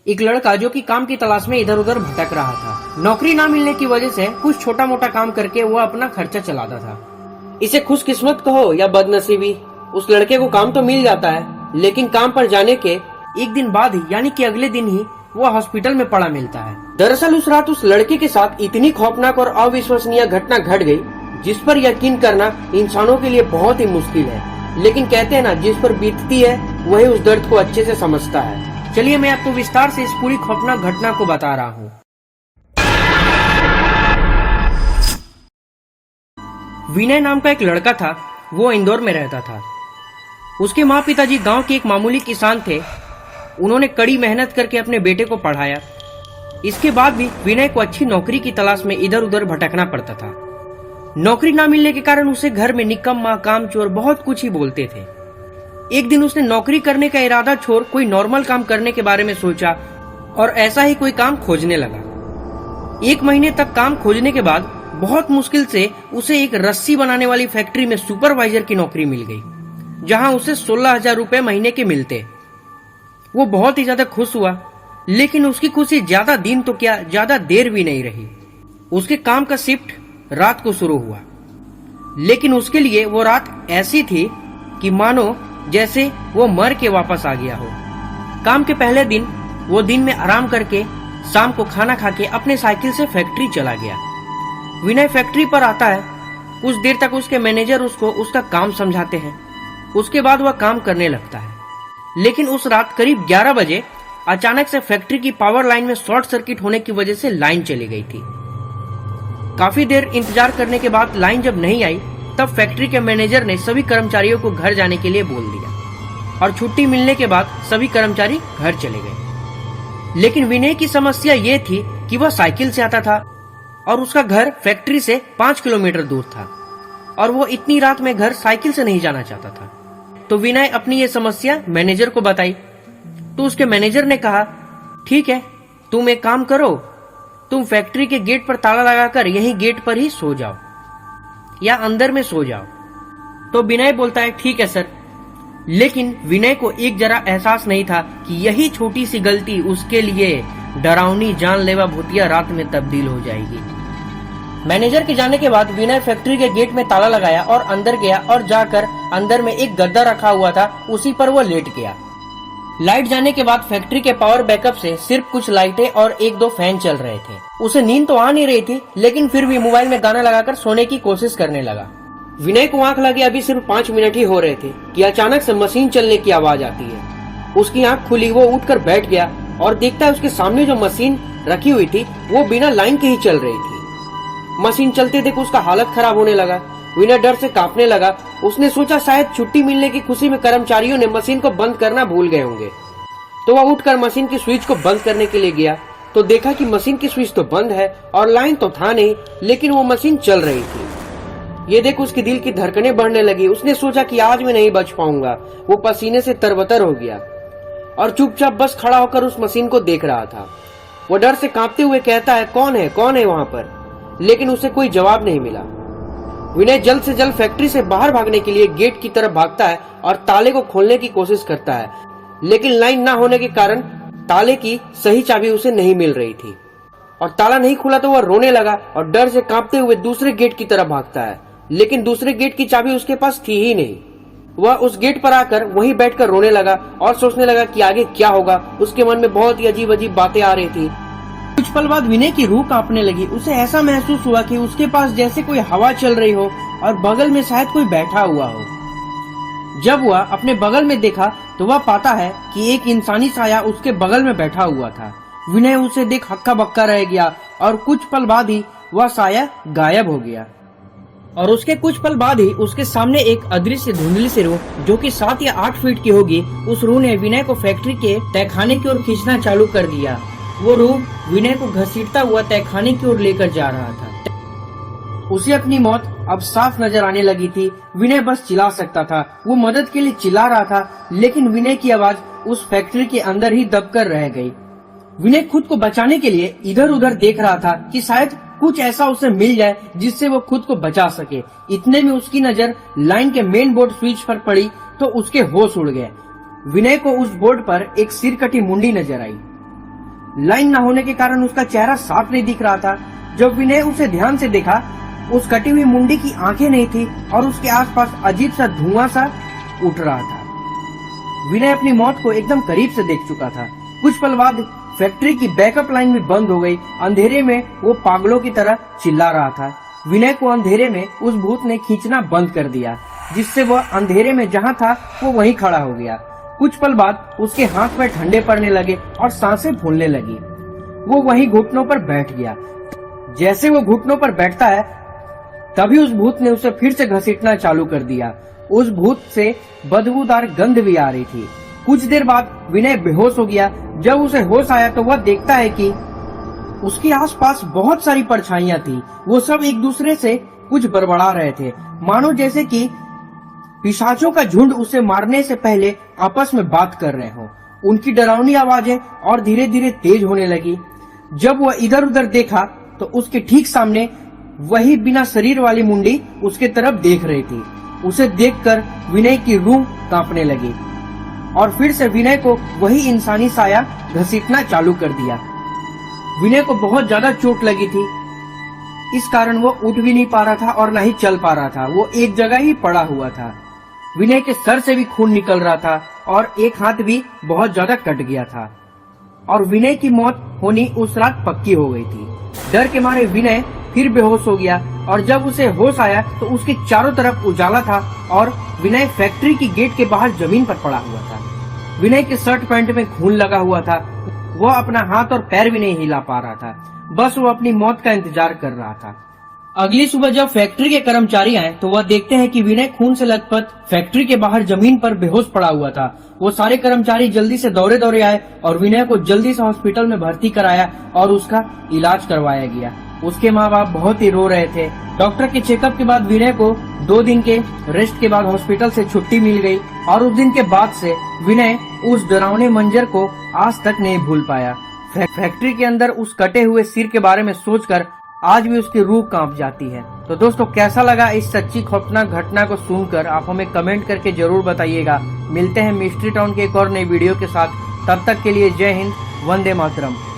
एक लड़का जो कि काम की तलाश में इधर उधर भटक रहा था। नौकरी ना मिलने की वजह से कुछ छोटा मोटा काम करके वो अपना खर्चा चलाता था। इसे खुशकिस्मत कहो या बदनसीबी, उस लड़के को काम तो मिल जाता है, लेकिन काम पर जाने के एक दिन बाद ही यानी कि अगले दिन ही वो हॉस्पिटल में पड़ा मिलता है। दरअसल उस रात उस लड़के के साथ इतनी खौफनाक और अविश्वसनीय घटना घट गई जिस पर यकीन करना इंसानों के लिए बहुत ही मुश्किल है। लेकिन कहते हैं ना, जिस पर बीतती है वही उस दर्द को अच्छे से समझता है। चलिए मैं आपको विस्तार से इस पूरी खौफनाक घटना को बता रहा हूँ। विनय नाम का एक लड़का था, वो इंदौर में रहता था। उसके माँ पिताजी गांव के एक मामूली किसान थे। उन्होंने कड़ी मेहनत करके अपने बेटे को पढ़ाया। इसके बाद भी विनय को अच्छी नौकरी की तलाश में इधर उधर भटकना पड़ता था। नौकरी ना मिलने के कारण उसे घर में निकम्मा, कामचोर बहुत कुछ ही बोलते थे। एक दिन उसने नौकरी करने का इरादा छोड़ कोई नॉर्मल काम करने के बारे में सोचा और ऐसा ही कोई काम खोजने लगा। 1 महीने तक काम खोजने के बाद बहुत मुश्किल से उसे एक रस्सी बनाने वाली फैक्ट्री में सुपरवाइजर की नौकरी मिल गई, जहां उसे 16,000 रुपए महीने के मिलते। वो बहुत ही ज्यादा खुश हुआ, लेकिन उसकी खुशी ज्यादा दिन तो क्या, ज्यादा देर भी नहीं रही। उसके काम का शिफ्ट रात को शुरू हुआ, लेकिन उसके लिए वो रात ऐसी थी कि मानो जैसे वो मर के वापस आ गया हो। काम के पहले दिन वो दिन में आराम करके शाम को खाना खा के अपने साइकिल से फैक्ट्री चला गया। विनय फैक्ट्री पर आता है। कुछ देर तक उसके मैनेजर उसको उसका काम समझाते हैं। उसके बाद वह काम करने लगता है। लेकिन उस रात करीब 11 बजे अचानक से फैक्ट्री की पावर लाइन में शॉर्ट सर्किट होने की वजह से लाइन चली गई थी। काफी देर इंतजार करने के बाद लाइन जब नहीं आई, तब फैक्ट्री के मैनेजर ने सभी कर्मचारियों को घर जाने के लिए बोल दिया और छुट्टी मिलने के बाद सभी कर्मचारी घर चले गए। लेकिन विनय की समस्या ये थी कि वह साइकिल से आता था और उसका घर फैक्ट्री से 5 किलोमीटर दूर था और वो इतनी रात में घर साइकिल से नहीं जाना चाहता था। तो विनय अपनी ये समस्या मैनेजर को बताई, तो उसके मैनेजर ने कहा, ठीक है, तुम एक काम करो, तुम फैक्ट्री के गेट पर ताला लगाकर यहीं गेट पर ही सो जाओ या अंदर में सो जाओ। तो विनय बोलता है, ठीक है सर। लेकिन विनय को एक जरा एहसास नहीं था कि यही छोटी सी गलती उसके लिए डरावनी जानलेवा भूतिया रात में तब्दील हो जाएगी। मैनेजर के जाने के बाद विनय फैक्ट्री के गेट में ताला लगाया और अंदर गया और जाकर अंदर में एक गद्दा रखा हुआ था, उसी पर वो लेट गया। लाइट जाने के बाद फैक्ट्री के पावर बैकअप से सिर्फ कुछ लाइटें और 1-2 फैन चल रहे थे। उसे नींद तो आ नहीं रही थी, लेकिन फिर भी मोबाइल में गाना लगाकर सोने की कोशिश करने लगा। विनय को आंख लगे अभी सिर्फ 5 मिनट ही हो रहे थे कि अचानक से मशीन चलने की आवाज आती है। उसकी आंख खुली, वो उठकर बैठ गया और देखता है उसके सामने जो मशीन रखी हुई थी वो बिना लाइन के ही चल रही थी। मशीन चलते देख उसका हालत खराब होने लगा। विनय डर से कांपने लगा। उसने सोचा शायद छुट्टी मिलने की खुशी में कर्मचारियों ने मशीन को बंद करना भूल गए होंगे। तो वह उठकर मशीन की स्विच को बंद करने के लिए गया तो देखा कि मशीन की स्विच तो बंद है और लाइन तो था नहीं, लेकिन वो मशीन चल रही थी। ये देख उसके दिल की धड़कनें बढ़ने लगी। उसने सोचा कि आज मैं नहीं बच पाऊंगा। वो पसीने से तरबतर हो गया और चुपचाप बस खड़ा होकर उस मशीन को देख रहा था। वो डर से कांपते हुए कहता है, कौन है वहाँ पर? लेकिन उसे कोई जवाब नहीं मिला। विनय जल्द से जल्द फैक्ट्री से बाहर भागने के लिए गेट की तरफ भागता है और ताले को खोलने की कोशिश करता है, लेकिन लाइन ना होने के कारण ताले की सही चाबी उसे नहीं मिल रही थी और ताला नहीं खुला तो वह रोने लगा और डर से कांपते हुए दूसरे गेट की तरफ भागता है, लेकिन दूसरे गेट की चाबी उसके पास थी ही नहीं। वह उस गेट पर आकर वहीं बैठकर रोने लगा और सोचने लगा कि आगे क्या होगा। उसके मन में बहुत ही अजीब अजीब बातें आ रही थी। कुछ पल बाद विनय की रूह कांपने लगी। उसे ऐसा महसूस हुआ कि उसके पास जैसे कोई हवा चल रही हो और बगल में शायद कोई बैठा हुआ हो। जब वह अपने बगल में देखा तो वह पाता है कि एक इंसानी साया उसके बगल में बैठा हुआ था। विनय उसे देख हक्का बक्का रह गया और कुछ पल बाद ही वह साया गायब हो गया और उसके कुछ पल बाद ही उसके सामने एक अदृश्य धुंधली सी रूह, जो कि 7 या 8 फीट की होगी, उस रूह ने विनय को फैक्ट्री के तहखाने की ओर खींचना चालू कर दिया। वो रूह विनय को घसीटता हुआ तहखाने की ओर लेकर जा रहा था। उसे अपनी मौत अब साफ नजर आने लगी थी। विनय बस चिल्ला सकता था। वो मदद के लिए चिल्ला रहा था, लेकिन विनय की आवाज उस फैक्ट्री के अंदर ही दबकर रह गई। विनय खुद को बचाने के लिए इधर उधर देख रहा था कि शायद कुछ ऐसा उसे मिल जाए जिससे वो खुद को बचा सके। इतने में उसकी नजर लाइन के मेन बोर्ड स्विच पर पड़ी तो उसके होश उड़ गए। विनय को उस बोर्ड पर एक सिरकटी मुंडी नजर आई। लाइन न होने के कारण उसका चेहरा साफ नहीं दिख रहा था। जब विनय उसे ध्यान से देखा, उस कटी हुई मुंडी की आंखें नहीं थी और उसके आसपास अजीब सा धुआं सा उठ रहा था। विनय अपनी मौत को एकदम करीब से देख चुका था। कुछ पल बाद फैक्ट्री की बैकअप लाइन भी बंद हो गई। अंधेरे में वो पागलों की तरह चिल्ला रहा था। विनय को अंधेरे में उस भूत ने खींचना बंद कर दिया, जिससे वह अंधेरे में जहाँ था वो वहीं खड़ा हो गया। कुछ पल बाद उसके हाथ पैर ठंडे पड़ने लगे और सांसें फूलने लगी। वो वहीं घुटनों पर बैठ गया। जैसे वो घुटनों पर बैठता है, तभी उस भूत ने उसे फिर से घसीटना चालू कर दिया। उस भूत से बदबूदार गंध भी आ रही थी। कुछ देर बाद विनय बेहोश हो गया। जब उसे होश आया तो वह देखता है कि उसके आसपास बहुत सारी परछाइयां थी। वो सब एक दूसरे से कुछ बड़बड़ा रहे थे, मानो जैसे कि पिशाचों का झुंड उसे मारने से पहले आपस में बात कर रहे हो। उनकी डरावनी आवाजें और धीरे धीरे तेज होने लगी। जब वह इधर उधर देखा तो उसके ठीक सामने वही बिना शरीर वाली मुंडी उसके तरफ देख रही थी। उसे देखकर विनय की रूह कांपने लगी और फिर से विनय को वही इंसानी साया घसीटना चालू कर दिया। विनय को बहुत ज्यादा चोट लगी थी, इस कारण वो उठ भी नहीं पा रहा था और न ही चल पा रहा था। वो एक जगह ही पड़ा हुआ था। विनय के सर से भी खून निकल रहा था और एक हाथ भी बहुत ज्यादा कट गया था और विनय की मौत होनी उस रात पक्की हो गई थी। डर के मारे विनय फिर बेहोश हो गया और जब उसे होश आया तो उसके चारों तरफ उजाला था और विनय फैक्ट्री की गेट के बाहर जमीन पर पड़ा हुआ था। विनय के शर्ट पैंट में खून लगा हुआ था। वह अपना हाथ और पैर भी नहीं हिला पा रहा था, बस वो अपनी मौत का इंतजार कर रहा था। अगली सुबह जब फैक्ट्री के कर्मचारी आए तो वह देखते हैं कि विनय खून से लथपथ फैक्ट्री के बाहर जमीन पर बेहोश पड़ा हुआ था। वो सारे कर्मचारी जल्दी से दौड़े दौड़े आए और विनय को जल्दी से हॉस्पिटल में भर्ती कराया और उसका इलाज करवाया गया। उसके माँ बाप बहुत ही रो रहे थे। डॉक्टर के चेकअप के बाद विनय को 2 दिन के रेस्ट के बाद हॉस्पिटल से छुट्टी मिल गई और उस दिन के बाद से विनय उस डरावने मंजर को आज तक नहीं भूल पाया। फैक्ट्री के अंदर उस कटे हुए सिर के बारे में सोचकर आज भी उसकी रूह कांप जाती है। तो दोस्तों, कैसा लगा इस सच्ची खौफनाक घटना को सुनकर आप हमें कमेंट करके जरूर बताइएगा। मिलते हैं मिस्ट्री टाउन के एक और नई वीडियो के साथ। तब तक के लिए जय हिंद, वंदे मातरम।